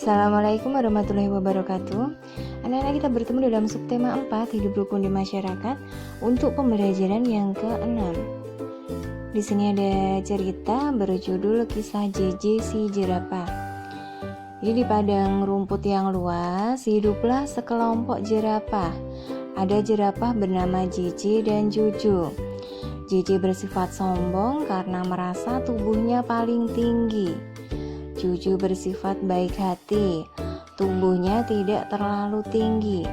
Assalamualaikum warahmatullahi wabarakatuh. Anak-anak, kita bertemu dalam subtema 4 hidup rukun di masyarakat untuk pembelajaran yang ke-6. Di sini ada cerita berjudul Kisah JJ si Jerapah. Jadi di padang rumput yang luas hiduplah sekelompok jerapah. Ada jerapah bernama JJ dan Juju. JJ bersifat sombong karena merasa tubuhnya paling tinggi. Juju bersifat baik hati, tubuhnya tidak terlalu tinggi.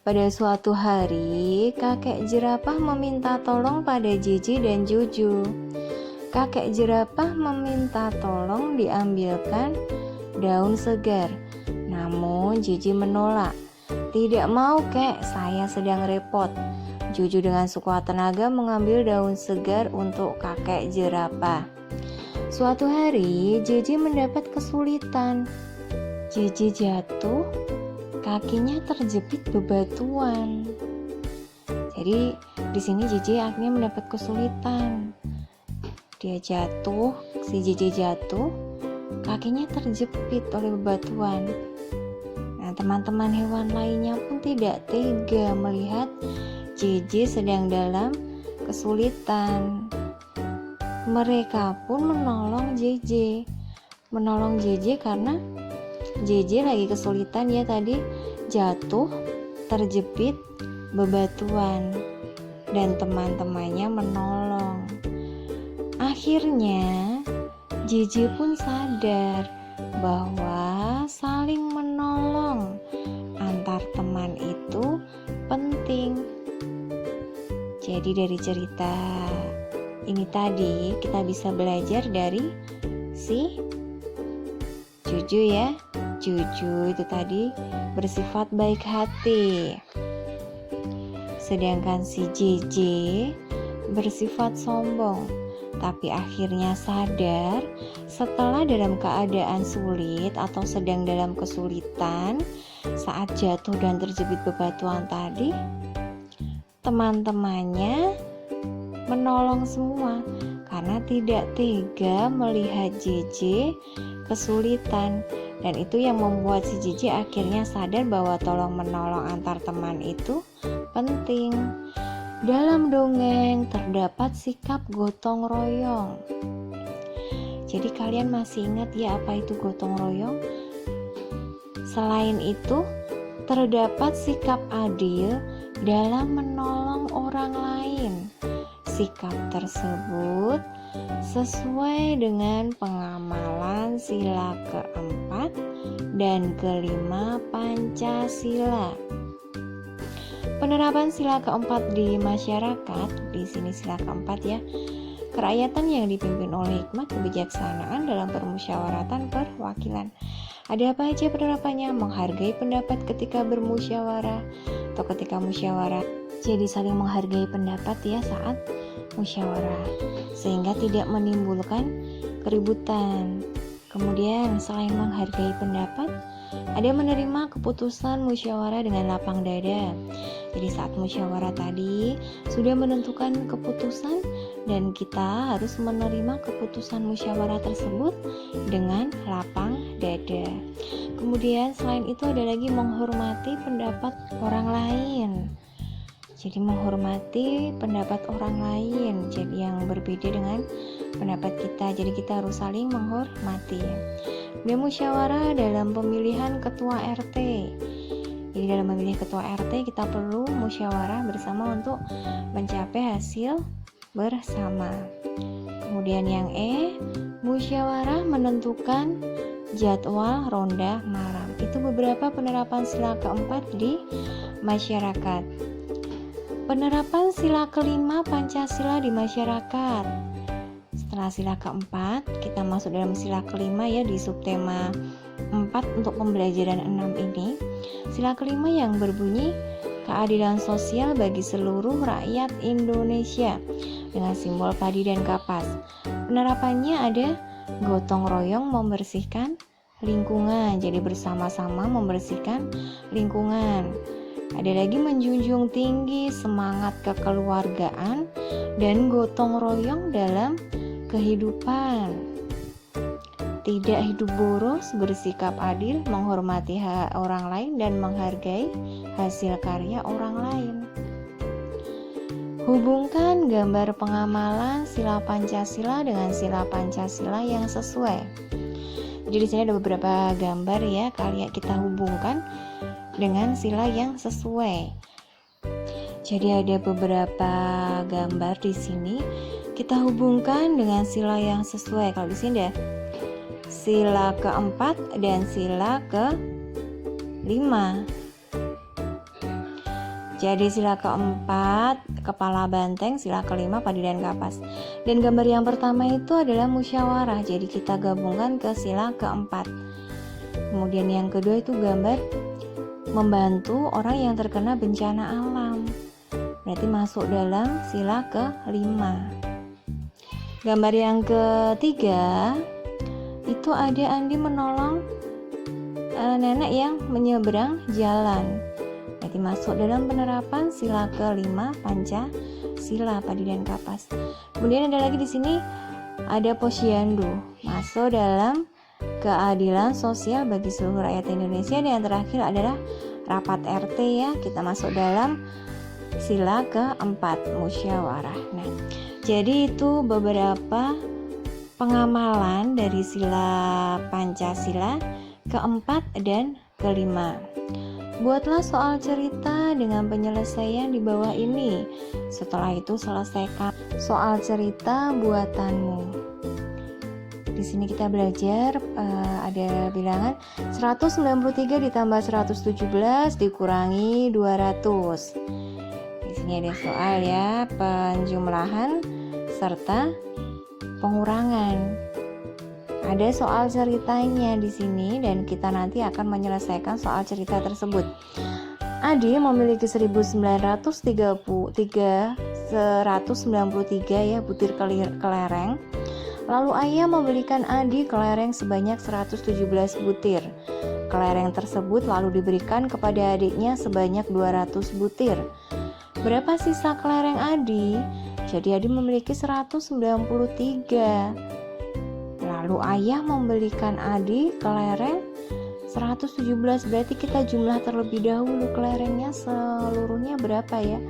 Pada suatu hari, kakek jerapah meminta tolong pada JJ dan Juju. Kakek jerapah meminta tolong diambilkan daun segar. Namun JJ menolak. Tidak mau kek, saya sedang repot. Juju dengan sekuat tenaga mengambil daun segar untuk kakek jerapah. Suatu hari, JJ mendapat kesulitan. JJ jatuh, kakinya terjepit bebatuan. Jadi di sini JJ akhirnya mendapat kesulitan. Dia jatuh, si JJ jatuh, kakinya terjepit oleh bebatuan. Nah, teman-teman hewan lainnya pun tidak tega melihat JJ sedang dalam kesulitan. Mereka pun menolong JJ karena JJ lagi kesulitan, ya tadi jatuh terjepit bebatuan dan teman-temannya menolong. Akhirnya JJ pun sadar bahwa saling menolong antar teman itu penting. Jadi dari cerita ini tadi kita bisa belajar dari si Juju, ya. Juju itu tadi bersifat baik hati. Sedangkan si JJ bersifat sombong, tapi akhirnya sadar setelah dalam keadaan sulit atau sedang dalam kesulitan saat jatuh dan terjepit bebatuan tadi, teman-temannya menolong semua karena tidak tega melihat JJ kesulitan, dan itu yang membuat si JJ akhirnya sadar bahwa tolong menolong antar teman itu penting. Dalam dongeng terdapat sikap gotong royong. Jadi kalian masih ingat ya apa itu gotong royong? Selain itu terdapat sikap adil dalam menolong orang lain. Sikap tersebut sesuai dengan pengamalan sila keempat dan kelima Pancasila. Penerapan sila keempat di masyarakat, di sini sila keempat ya, kerakyatan yang dipimpin oleh hikmat kebijaksanaan dalam permusyawaratan perwakilan. Ada apa aja penerapannya? Menghargai pendapat ketika bermusyawarah atau ketika musyawarah. Jadi saling menghargai pendapat ya saat musyawarah, sehingga tidak menimbulkan keributan. Kemudian selain menghargai pendapat, ada menerima keputusan musyawarah dengan lapang dada. Jadi saat musyawarah tadi sudah menentukan keputusan dan kita harus menerima keputusan musyawarah tersebut dengan lapang dada. Kemudian selain itu ada lagi menghormati pendapat orang lain. Jadi menghormati pendapat orang lain, jadi yang berbeda dengan pendapat kita. Jadi kita harus saling menghormati. Musyawarah dalam pemilihan ketua RT. Jadi dalam memilih ketua RT kita perlu musyawarah bersama untuk mencapai hasil bersama. Kemudian yang musyawarah menentukan jadwal ronda malam. Itu beberapa penerapan sila keempat di masyarakat. Penerapan sila kelima Pancasila di masyarakat. Setelah sila keempat, kita masuk dalam sila kelima ya di subtema 4 untuk pembelajaran 6 ini. Sila kelima yang berbunyi keadilan sosial bagi seluruh rakyat Indonesia dengan simbol padi dan kapas. Penerapannya ada gotong royong membersihkan lingkungan, jadi bersama-sama membersihkan lingkungan. Ada lagi menjunjung tinggi semangat kekeluargaan dan gotong royong dalam kehidupan. tidak hidup boros, bersikap adil, menghormati hak orang lain, dan menghargai hasil karya orang lain. Hubungkan gambar pengamalan sila Pancasila dengan sila Pancasila yang sesuai. Jadi di sini ada beberapa gambar ya, kita hubungkan dengan sila yang sesuai. Jadi ada beberapa gambar di sini, kita hubungkan dengan sila yang sesuai. Kalau di sini ada sila keempat dan sila kelima. Jadi sila keempat kepala banteng, sila kelima padi dan kapas. Dan gambar yang pertama itu adalah musyawarah. Jadi kita gabungkan ke sila keempat. Kemudian yang kedua itu gambar membantu orang yang terkena bencana alam. Berarti masuk dalam sila kelima. Gambar yang ketiga itu ada Andi menolong nenek yang menyeberang jalan. Berarti masuk dalam penerapan sila kelima Pancasila padi dan kapas. Kemudian ada lagi di sini ada posyandu, masuk dalam keadilan sosial bagi seluruh rakyat Indonesia. Dan yang terakhir adalah rapat RT ya, kita masuk dalam sila keempat musyawarah. Nah, jadi itu beberapa pengamalan dari sila Pancasila keempat dan kelima. Buatlah soal cerita dengan penyelesaian di bawah ini. Setelah itu selesaikan soal cerita buatanmu. Di sini kita belajar ada bilangan 193 ditambah 117 dikurangi 200. Di sini ada soal ya, penjumlahan serta pengurangan. Ada soal ceritanya di sini dan kita nanti akan menyelesaikan soal cerita tersebut. Adi memiliki 1993 ya butir kelereng. Lalu ayah membelikan Adi kelereng sebanyak 117 butir. Kelereng tersebut lalu diberikan kepada adiknya sebanyak 200 butir. Berapa sisa kelereng Adi? Jadi Adi memiliki 193. Lalu ayah membelikan Adi kelereng 117. Berarti kita jumlah terlebih dahulu kelerengnya seluruhnya berapa ya?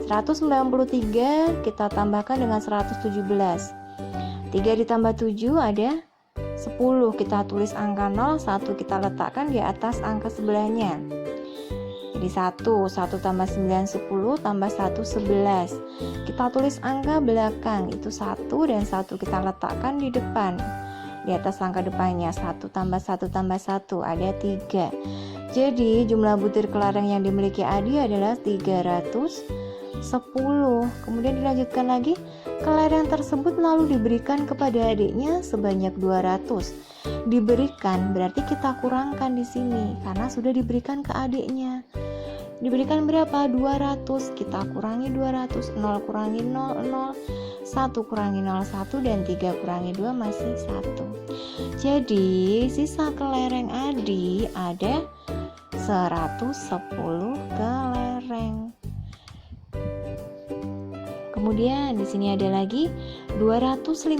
193 kita tambahkan dengan 117. 3 ditambah 7 ada 10. Kita tulis angka 0, 1 kita letakkan di atas angka sebelahnya. Jadi 1 tambah 9 10 tambah 1 11. Kita tulis angka belakang itu 1 dan 1 kita letakkan di depan. Di atas angka depannya 1 tambah 1 tambah 1 ada 3. Jadi jumlah butir kelereng yang dimiliki Adi adalah 310. Kemudian dilanjutkan lagi, kelereng tersebut lalu diberikan kepada adiknya sebanyak 200. Diberikan berarti kita kurangkan di sini karena sudah diberikan ke adiknya. Diberikan berapa? 200. Kita kurangi 200. 0 kurangi 0 0. 1 kurangi 0 1 dan 3 kurangi 2 masih 1. Jadi sisa kelereng Adi ada 110 kelereng. Kemudian di sini ada lagi 256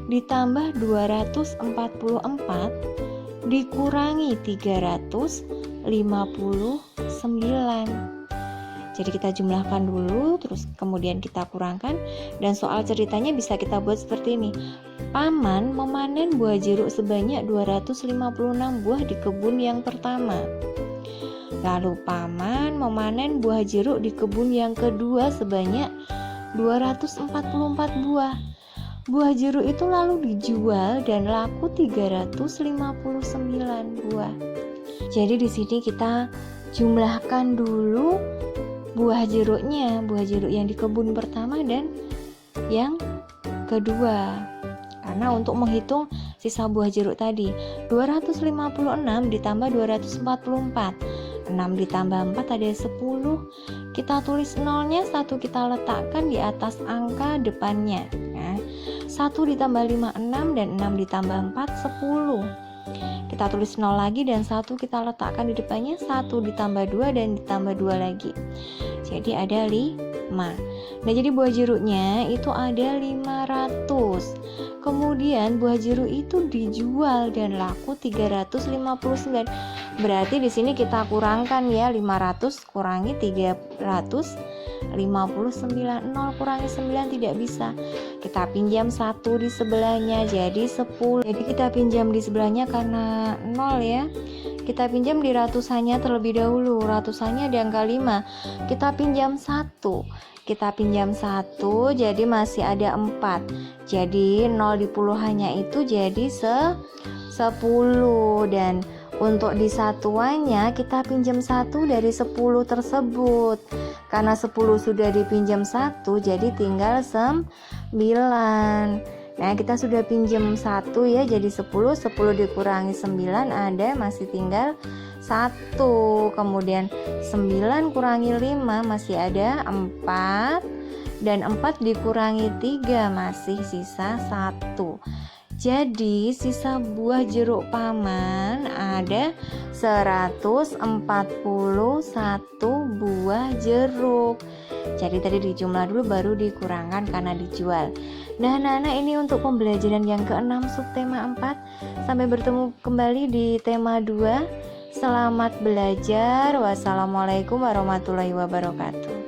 ditambah 244 dikurangi 359. Jadi kita jumlahkan dulu, terus kemudian kita kurangkan, dan soal ceritanya bisa kita buat seperti ini. Paman memanen buah jeruk sebanyak 256 buah di kebun yang pertama. Lalu paman memanen buah jeruk di kebun yang kedua sebanyak 244 buah. Buah jeruk itu lalu dijual dan laku 359 buah. Jadi di sini kita jumlahkan dulu buah jeruknya, buah jeruk yang di kebun pertama dan yang kedua. Karena untuk menghitung sisa buah jeruk tadi, 256 ditambah 244. 6 ditambah 4 ada 10. Kita tulis nolnya, 1 kita letakkan di atas angka depannya. Nah, 1 ditambah 5 6 dan 6 ditambah 4 10. kita tulis 0 lagi dan 1 kita letakkan di depannya, 1 ditambah 2 dan ditambah 2 lagi. Jadi ada 5. Nah, jadi buah jeruknya itu ada 500. Kemudian buah jeruk itu dijual dan laku 359. Berarti di sini kita kurangkan ya, 500 kurangi 359. 0 kurangi 9 tidak bisa. Kita pinjam 1 di sebelahnya jadi 10. Jadi kita pinjam di sebelahnya karena 0 ya. Kita pinjam di ratusannya terlebih dahulu. Ratusannya di angka 5. Kita pinjam 1. Kita pinjam 1 jadi masih ada 4. Jadi 0 di puluhannya itu jadi 10. Dan untuk di satuannya kita pinjam 1 dari 10 tersebut. Karena 10 sudah dipinjam 1 jadi tinggal 9. Nah, kita sudah pinjam 1 ya, jadi 10 dikurangi 9 ada masih tinggal 1. Kemudian 9 kurangi 5 masih ada 4. Dan 4 dikurangi 3 masih sisa 1. Jadi sisa buah jeruk paman ada 141 buah jeruk. Jadi tadi dijumlah dulu baru dikurangkan karena dijual. Nah, anak-anak, ini untuk pembelajaran yang ke-6 subtema 4. Sampai bertemu kembali di tema 2. Selamat belajar. Wassalamualaikum warahmatullahi wabarakatuh.